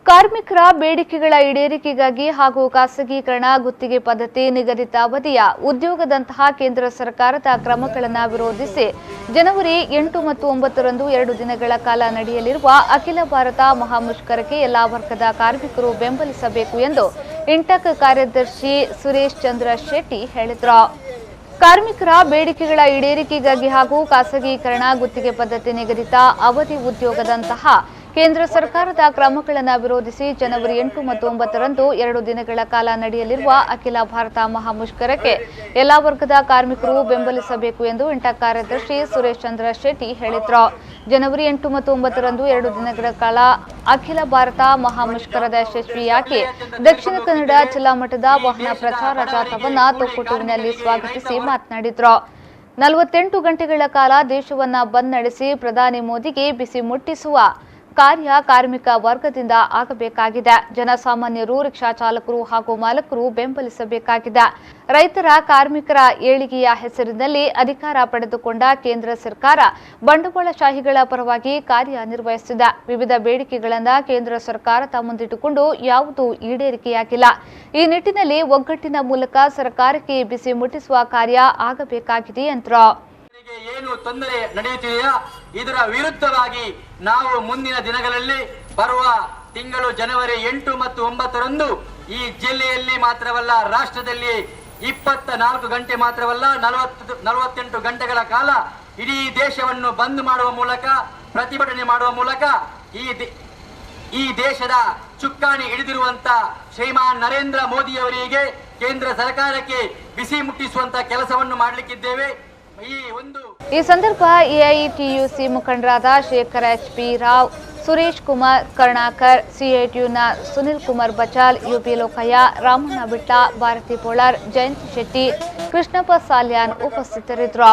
ಕಾರ್ಮಿಕರ ಬೇಡಿಕೆಗಳ ಈಡೇರಿಕೆಗಾಗಿ ಹಾಗೂ ಖಾಸಗೀಕರಣ ಗುತ್ತಿಗೆ ಪದ್ಧತಿ ನಿಗದಿತ ಅವಧಿಯ ಉದ್ಯೋಗದಂತಹ ಕೇಂದ್ರ ಸರ್ಕಾರದ ಕ್ರಮಗಳನ್ನು ವಿರೋಧಿಸಿ ಜನವರಿ 8 ಮತ್ತು 9 ರಂದು 2 ದಿನಗಳ ಕಾಲ ನಡೆಯಲಿರುವ ಅಖಿಲ ಭಾರತ ಮಹಾಮುಷ್ಕರಕ್ಕೆ ಎಲ್ಲಾ ವರ್ಗದ ಕಾರ್ಮಿಕರು ಬೆಂಬಲಿಸಬೇಕು ಎಂದು ಇಂಟಕ್ ಕಾರ್ಯದರ್ಶಿ ಸುರೇಶ್ ಚಂದ್ರ ಶೆಟ್ಟಿ ಹೇಳಿದರು. ಕಾರ್ಮಿಕರ ಬೇಡಿಕೆಗಳ ಈಡೇರಿಕೆಗಾಗಿ ಹಾಗೂ ಖಾಸಗೀಕರಣ ಗುತ್ತಿಗೆ ಪದ್ಧತಿ ನಿಗದಿತ ಅವಧಿ ಉದ್ಯೋಗದಂತಹ ಕೇಂದ್ರ ಸರ್ಕಾರದ ಕ್ರಮಗಳನ್ನು ವಿರೋಧಿಸಿ ಜನವರಿ 8 ಮತ್ತು 9 ರಂದು 2 ದಿನಗಳ ಕಾಲ ನಡೆಯಲಿರುವ ಅಖಿಲ ಭಾರತ ಮಹಾಮುಷ್ಕರಕ್ಕೆ ಎಲ್ಲಾ ವರ್ಗದ ಕಾರ್ಮಿಕರು ಬೆಂಬಲಿಸಬೇಕು ಎಂದು ಇಂಟಕ್ ಕಾರ್ಯದರ್ಶಿ ಸುರೇಶ್ ಚಂದ್ರ ಶೆಟ್ಟಿ ಹೇಳಿದರು. ಜನವರಿ 8 ಮತ್ತು 9 ರಂದು 2 ದಿನಗಳ ಕಾಲ ಅಖಿಲ ಭಾರತ ಮಹಾಮುಷ್ಕರದ ಯಶಸ್ವಿಯಾಗಿ ದಕ್ಷಿಣ ಕನ್ನಡ ಜಿಲ್ಲಾ ಮಟ್ಟದ ವಾಹನ ಪ್ರಚಾರ ಜಾಥಾವನ್ನು ತೊಕ್ಕೊಟ್ಟುವಿನಲ್ಲಿ ಸ್ವಾಗತಿಸಿ ಮಾತನಾಡಿದರು. 48 ಗಂಟೆಗಳ ಕಾಲ ದೇಶವನ್ನ ಬಂದ್ ನಡೆಸಿ ಪ್ರಧಾನಿ ಮೋದಿಗೆ ಬಿಸಿ ಮುಟ್ಟಿಸುವ ಕಾರ್ಯ ಕಾರ್ಮಿಕ ವರ್ಗದಿಂದ ಆಗಬೇಕಾಗಿದೆ. ಜನಸಾಮಾನ್ಯರು, ರಿಕ್ಷಾ ಚಾಲಕರು ಹಾಗೂ ಮಾಲಕರು ಬೆಂಬಲಿಸಬೇಕಾಗಿದೆ. ರೈತರ ಕಾರ್ಮಿಕರ ಏಳಿಗೆಯ ಹೆಸರಿನಲ್ಲಿ ಅಧಿಕಾರ ಪಡೆದುಕೊಂಡ ಕೇಂದ್ರ ಸರ್ಕಾರ ಬಂಡವಾಳಶಾಹಿಗಳ ಪರವಾಗಿ ಕಾರ್ಯನಿರ್ವಹಿಸಿದೆ. ವಿವಿಧ ಬೇಡಿಕೆಗಳನ್ನು ಕೇಂದ್ರ ಸರ್ಕಾರದ ಮುಂದಿಟ್ಟುಕೊಂಡು ಯಾವುದೂ ಈಡೇರಿಕೆಯಾಗಿಲ್ಲ. ಈ ನಿಟ್ಟಿನಲ್ಲಿ ಒಗ್ಗಟ್ಟಿನ ಮೂಲಕ ಸರ್ಕಾರಕ್ಕೆ ಬಿಸಿ ಮುಟ್ಟಿಸುವ ಕಾರ್ಯ ಆಗಬೇಕಾಗಿದೆ ಎಂದರು. ಏನು ತೊಂದರೆ ನಡೆಯುತ್ತಿದೆಯೋ ಇದರ ವಿರುದ್ಧವಾಗಿ ನಾವು ಮುಂದಿನ ದಿನಗಳಲ್ಲಿ ಬರುವ ತಿಂಗಳು ಜನವರಿ 8 ಮತ್ತು 9 ರಂದು ಈ ಜಿಲ್ಲೆಯಲ್ಲಿ ಮಾತ್ರವಲ್ಲ ರಾಷ್ಟ್ರದಲ್ಲಿ 24 ಗಂಟೆ ಮಾತ್ರವಲ್ಲ 48 ಗಂಟೆಗಳ ಕಾಲ ಇಡೀ ದೇಶವನ್ನು ಬಂದ್ ಮಾಡುವ ಮೂಲಕ ಪ್ರತಿಭಟನೆ ಮಾಡುವ ಮೂಲಕ ಈ ದೇಶದ ಚುಕ್ಕಾಣಿ ಹಿಡಿದಿರುವಂತ ಶ್ರೀಮಾನ್ ನರೇಂದ್ರ ಮೋದಿ ಅವರಿಗೆ ಕೇಂದ್ರ ಸರ್ಕಾರಕ್ಕೆ ಬಿಸಿ ಮುಟ್ಟಿಸುವಂತ ಕೆಲಸವನ್ನು ಮಾಡಲಿಕ್ಕಿದ್ದೇವೆ. ಈ ಸಂದರ್ಭ ಎಐಟಿಯುಸಿ ಮುಖಂಡರಾದ ಶೇಖರ್ ಎಚ್ಪಿ ರಾವ್, ಸುರೇಶ್ ಕುಮಾರ್ ಕರ್ಣಾಕರ್, ಸಿಐಟಿಯುನ ಸುನಿಲ್ ಕುಮಾರ್ ಬಚಾಲ್, ಯುಪಿ ಲೋಕಯ್ಯ, ರಾಮಣ್ಣ ಬಿಟ್ಟ, ಭಾರತಿ ಪೋಳಾರ್, ಜಯಂತಿ ಶೆಟ್ಟಿ, ಕೃಷ್ಣಪ್ಪ ಸಾಲ್ಯಾನ್ ಉಪಸ್ಥಿತರಿದ್ದರು.